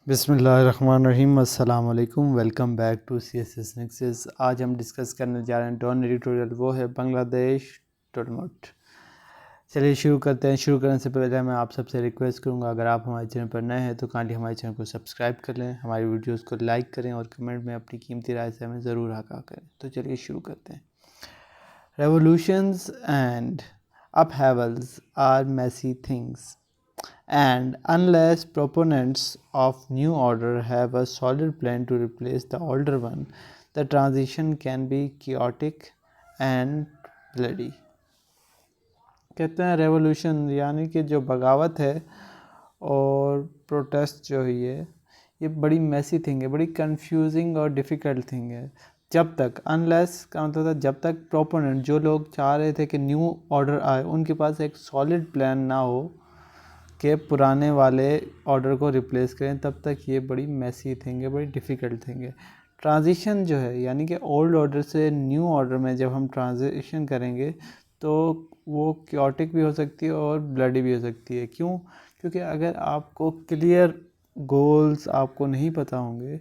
بسم اللہ الرحمن الرحیم، السلام علیکم، welcome back to C S S nexus. آج ہم ڈسکس کرنے جا رہے ہیں ڈون ایڈیٹوریل، وہ ہے بنگلہ دیش ٹورنامنٹ۔ چلیے شروع کرتے ہیں۔ شروع کرنے سے پہلے میں آپ سب سے ریکویسٹ کروں گا، اگر آپ ہمارے چینل پر نئے ہیں تو کائنڈلی ہمارے چینل کو سبسکرائب کر لیں، ہماری ویڈیوز کو لائک کریں اور کمنٹ میں اپنی قیمتی رائے سے ہمیں ضرور آگاہ کریں۔ تو چلیے شروع کرتے ہیں۔ ریولوشنز and upheavals are messy things, and unless proponents of new order have a solid plan to replace the older one, the transition can be chaotic and bloody. کہتے ہیں ریولوشن یعنی کہ جو بغاوت ہے اور پروٹیسٹ جو ہوئی ہے، یہ بڑی میسی تھنگ ہے، بڑی کنفیوزنگ اور ڈیفیکلٹ تھنگ ہے جب تک انلیس کا مطلب ہے جب تک پروپوننٹ جو لوگ چاہ رہے تھے کہ نیو آرڈر آئے، ان کے پاس ایک سالڈ پلان نہ ہو کہ پرانے والے آرڈر کو ریپلیس کریں، تب تک یہ بڑی میسی تھنگ ہے، بڑی ڈیفیکلٹ تھنگ ہے۔ ٹرانزیشن جو ہے یعنی کہ اولڈ آرڈر سے نیو آرڈر میں جب ہم ٹرانزیشن کریں گے تو وہ کیوٹک بھی ہو سکتی ہے اور بلڈی بھی ہو سکتی ہے۔ کیوں؟ کیونکہ اگر آپ کو کلیئر گولز آپ کو نہیں پتہ ہوں گے،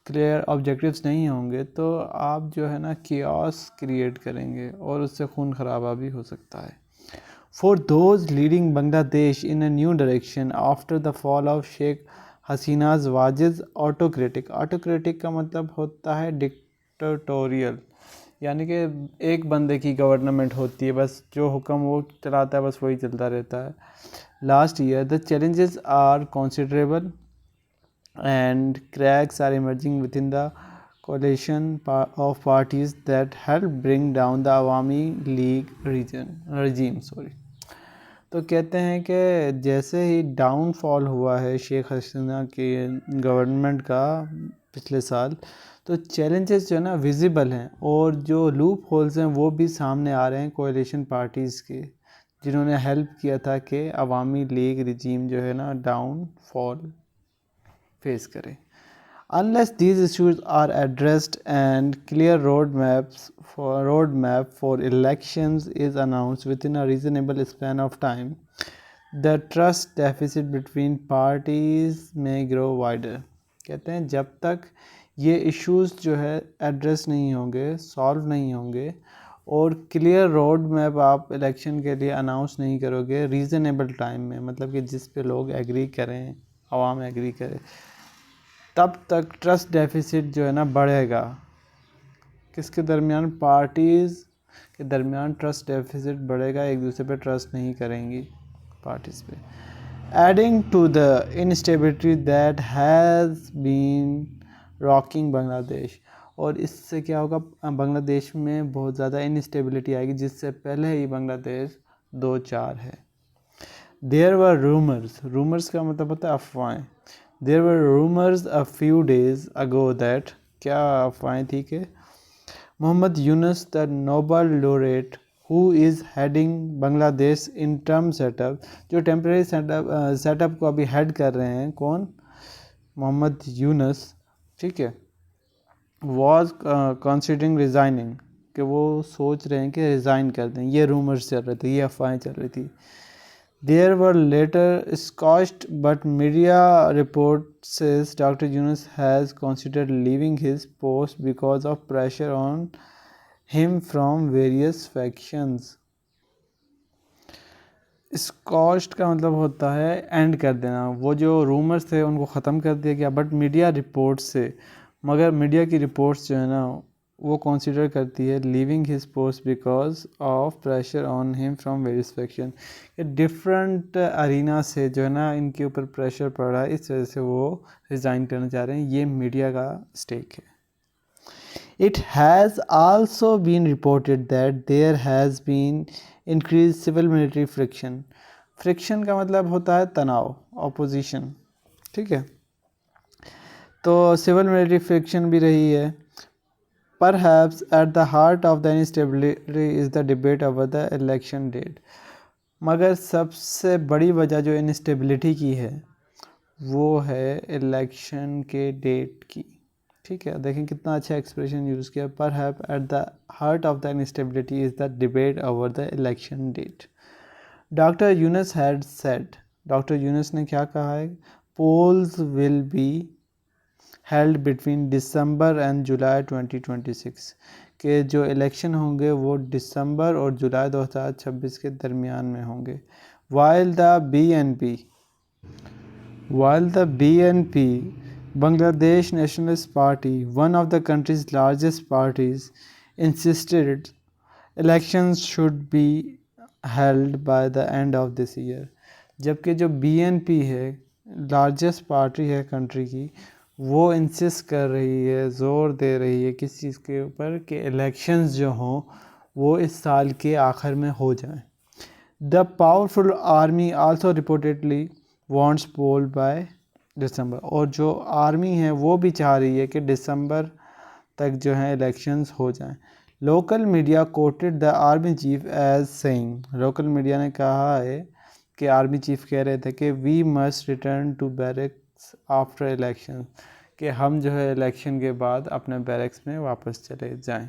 کلیئر آبجیکٹیوز نہیں ہوں گے، تو آپ جو ہے نا کیوس کریٹ کریں گے اور اس سے خون خرابہ بھی ہو سکتا ہے۔ For those leading Bangladesh in a new direction after the fall of Sheikh Hasina's was autocratic. Autocratic کا مطلب ہوتا ہے ڈکٹیٹوریل، یعنی کہ ایک بندے کی گورنمنٹ ہوتی ہے، بس جو حکم وہ چلاتا ہے بس وہی چلتا رہتا ہے۔ Last year the challenges are considerable and cracks are emerging within the coalition of parties that helped bring down the Awami League regime. تو کہتے ہیں کہ جیسے ہی ڈاؤن فال ہوا ہے شیخ حسینہ کی گورنمنٹ کا پچھلے سال، تو چیلنجز جو ہے نا ویزیبل ہیں اور جو لوپ ہولز ہیں وہ بھی سامنے آ رہے ہیں کولیشن پارٹیز کے، جنہوں نے ہیلپ کیا تھا کہ عوامی لیگ رجیم جو ہے نا ڈاؤن فال فیس کرے۔ Unless these issues are addressed and clear roadmap for elections is announced within a reasonable span of time, the trust deficit between parties may grow wider. کہتے ہیں جب تک یہ ایشوز جو ہے ایڈریس نہیں ہوں گے، سالو نہیں ہوں گے اور کلیئر روڈ میپ آپ الیکشن کے لیے اناؤنس نہیں کرو گے ریزنیبل ٹائم میں، مطلب کہ جس پہ لوگ ایگری کریں، عوام ایگری کرے، تب تک ٹرسٹ ڈیفیسٹ جو ہے نا بڑھے گا۔ کس کے درمیان؟ پارٹیز کے درمیان ٹرسٹ ڈیفیسٹ بڑھے گا، ایک دوسرے پہ ٹرسٹ نہیں کریں گی پارٹیز پہ۔ Adding to the instability that has been rocking Bangladesh, اور اس سے کیا ہوگا؟ بنگلہ دیش میں بہت زیادہ انسٹیبلٹی آئے گی، جس سے پہلے ہی بنگلہ دیش دو چار ہے۔ There were rumors کا مطلب ہوتا ہے افواہیں۔ There were rumors a few days ago that کیا افواہیں تھی کہ محمد یونس the Nobel laureate who is heading بنگلہ دیش interim setup، جو ٹیمپریری سیٹ اپ کو ابھی ہیڈ کر رہے ہیں، کون؟ محمد یونس، ٹھیک ہے، was considering resigning، کہ وہ سوچ رہے ہیں کہ ریزائن کر دیں۔ یہ رومرز چل رہے تھے، یہ افواہیں چل رہی تھی۔ There were later squashed, but media report says Dr. Yunus has considered leaving his post because of pressure on him from various factions. Squashed کا مطلب ہوتا ہے اینڈ کر دینا، وہ جو رومرز تھے ان کو ختم کر دیا گیا، بٹ میڈیا رپورٹ سے، مگر میڈیا کی رپورٹس جو ہے نا وہ کنسیڈر کرتی ہے leaving his post because of pressure on him from various faction, کہ ڈفرینٹ ارینا سے جو ہے نا ان کے اوپر پریشر پڑ رہا ہے، اس وجہ سے وہ ریزائن کرنا چاہ رہے ہیں۔ یہ میڈیا کا اسٹیک ہے۔ It has also been reported that there has been increased civil military friction. Friction کا مطلب ہوتا ہے تناؤ، اپوزیشن، ٹھیک ہے، تو civil military friction بھی رہی ہے۔ Perhaps at the heart of the instability is the debate over the election date. مگر سب سے بڑی وجہ جو انسٹیبلٹی کی ہے وہ ہے الیکشن کے ڈیٹ کی، ٹھیک ہے۔ دیکھیں کتنا اچھا ایکسپریشن یوز کیا، Perhaps at the heart of the instability is the debate over the election date. Dr. Yunus had said، doctor Yunus نے کیا کہا ہے؟ polls will be held between December and July 2026 کہ جو الیکشن ہوں گے وہ دسمبر اور جولائی 2026 کے درمیان میں ہوں گے. While the BNP, Bangladesh Nationalist Party, one of the country's largest parties, insisted elections should be held by the end of this year. جبکہ جو BNP ہے لارجسٹ پارٹی ہے کنٹری کی، وہ انسسٹ کر رہی ہے، زور دے رہی ہے کس چیز کے اوپر کہ الیکشنز جو ہوں وہ اس سال کے آخر میں ہو جائیں. The powerful army also reportedly wants poll by December. اور جو آرمی ہے وہ بھی چاہ رہی ہے کہ دسمبر تک جو ہیں الیکشنز ہو جائیں. Local media quoted the army chief as saying, local media نے کہا ہے کہ آرمی چیف کہہ رہے تھے کہ we must return to barracks after election، کہ ہم جو ہے الیکشن کے بعد اپنے بیرکس میں واپس چلے جائیں.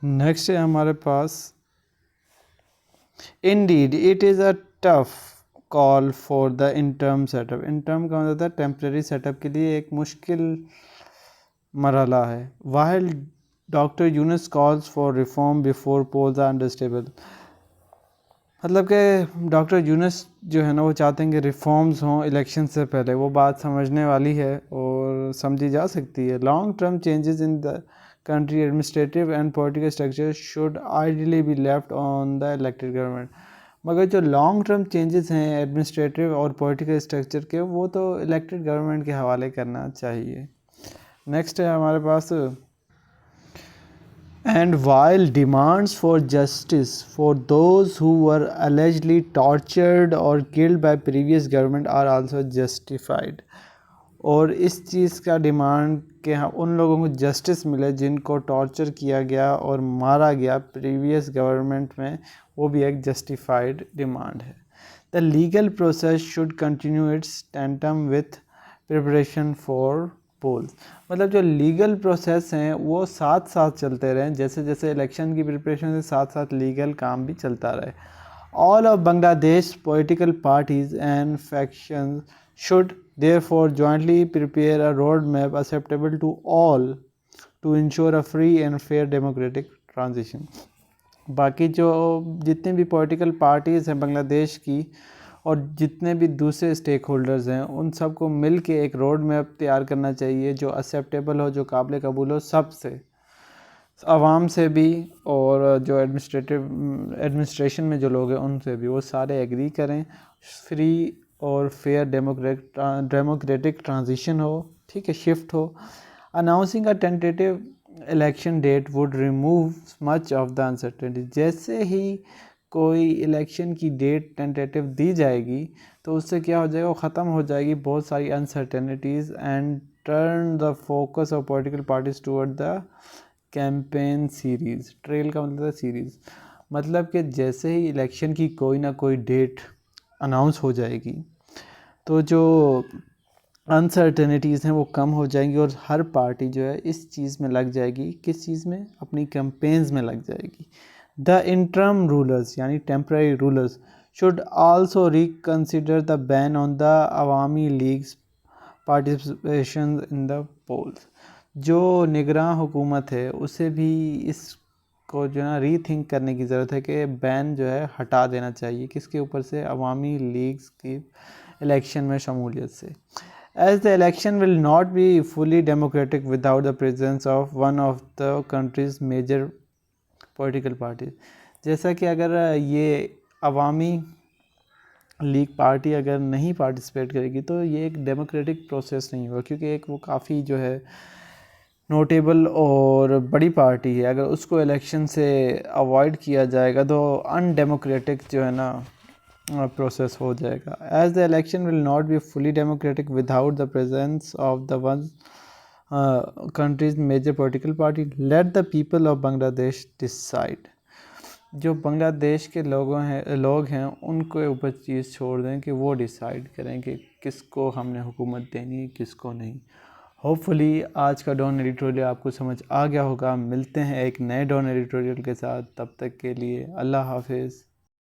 نیکسٹ ہے ہمارے پاس Indeed, it is a tough call for the interim setup. Interim کا مطلب ہے ٹیمپریری سیٹ اپ کے لیے ایک مشکل مرحلہ ہے. While Dr. Yunus calls for reform before polls are unstable. مطلب کہ ڈاکٹر یونس جو ہے نا وہ چاہتے ہیں کہ ریفارمز ہوں الیکشن سے پہلے. وہ بات سمجھنے والی ہے اور سمجھی جا سکتی ہے. Long term changes in the country administrative and political structure should ideally be left on the elected government. مگر جو لانگ ٹرم چینجز ہیں ایڈمنسٹریٹو اور پولیٹیکل اسٹرکچر کے وہ تو الیکٹڈ گورنمنٹ کے حوالے کرنا چاہیے. نیکسٹ ہے ہمارے پاس And while demands for justice for those who were allegedly tortured or killed by previous government are also justified. اور اس چیز کا ڈیمانڈ کہ ان لوگوں کو جسٹس ملے جن کو ٹارچر کیا گیا اور مارا گیا پریویس گورنمنٹ میں، وہ بھی ایک جسٹیفائڈ ڈیمانڈ ہے. The legal process should continue its tandem with preparation for polls. مطلب جو لیگل پروسیس ہیں وہ ساتھ ساتھ چلتے رہیں، جیسے جیسے الیکشن کی پریپریشن سے ساتھ ساتھ لیگل کام بھی چلتا رہے. All of Bangladesh political parties and factions should therefore jointly prepare a roadmap acceptable to all to ensure a free and fair democratic transition. باقی جو جتنی بھی پولیٹیکل پارٹیز ہیں بنگلہ دیش کی اور جتنے بھی دوسرے اسٹیک ہولڈرز ہیں ان سب کو مل کے ایک روڈ میپ تیار کرنا چاہیے جو ایکسیپٹیبل ہو، جو قابل قبول ہو سب سے، عوام سے بھی اور جو ایڈمنسٹریشن میں جو لوگ ہیں ان سے بھی، وہ سارے ایگری کریں، فری اور فیئر ڈیموکریٹک ٹرانزیشن ہو، ٹھیک ہے، شفٹ ہو. Announcing a tentative election date would remove much of the uncertainty. جیسے ہی کوئی الیکشن کی ڈیٹ ٹینٹیٹیو دی جائے گی تو اس سے کیا ہو جائے گا، وہ ختم ہو جائے گی بہت ساری uncertainties and turn the focus of political parties toward the campaign series. Trail کا مطلب ہے سیریز، مطلب کہ جیسے ہی الیکشن کی کوئی نہ کوئی ڈیٹ اناؤنس ہو جائے گی تو جو انسرٹنٹیز ہیں وہ کم ہو جائیں گی اور ہر پارٹی جو ہے اس چیز میں لگ جائے گی، کس چیز میں، اپنی کیمپینز میں لگ جائے گی. The interim rulers یعنی temporary rulers should also reconsider the ban on the Awami League's participation in the polls. جو نگراں حکومت ہے اسے بھی اس کو جو ہے نا ری تھنک کرنے کی ضرورت ہے کہ بین جو ہے ہٹا دینا چاہیے. کس کے اوپر سے؟ عوامی لیگز کی الیکشن میں شمولیت سے. As the election will not be fully democratic without the presence of one of the country's major political parties. جیسا کہ اگر یہ عوامی لیگ پارٹی اگر نہیں پارٹیسپیٹ کرے گی تو یہ ایک ڈیموکریٹک پروسیس نہیں ہوگا، کیونکہ ایک وہ کافی جو ہے نوٹیبل اور بڑی پارٹی ہے. اگر اس کو الیکشن سے اوائڈ کیا جائے گا تو ان ڈیموکریٹک جو ہے نا پروسیس ہو جائے گا. As the election will not be fully democratic without the presence of the one country's major political party, let the people of Bangladesh decide. جو بنگلہ دیش کے لوگ ہیں ان کو اوپر چیز چھوڑ دیں کہ وہ ڈیسائیڈ کریں کہ کس کو ہم نے حکومت دینی ہے کس کو نہیں. ہوپ فلی آج کا ڈان ایڈیٹوریل آپ کو سمجھ آ گیا ہوگا. ملتے ہیں ایک نئے ڈان ایڈیٹوریل کے ساتھ، تب تک کے لیے اللہ حافظ.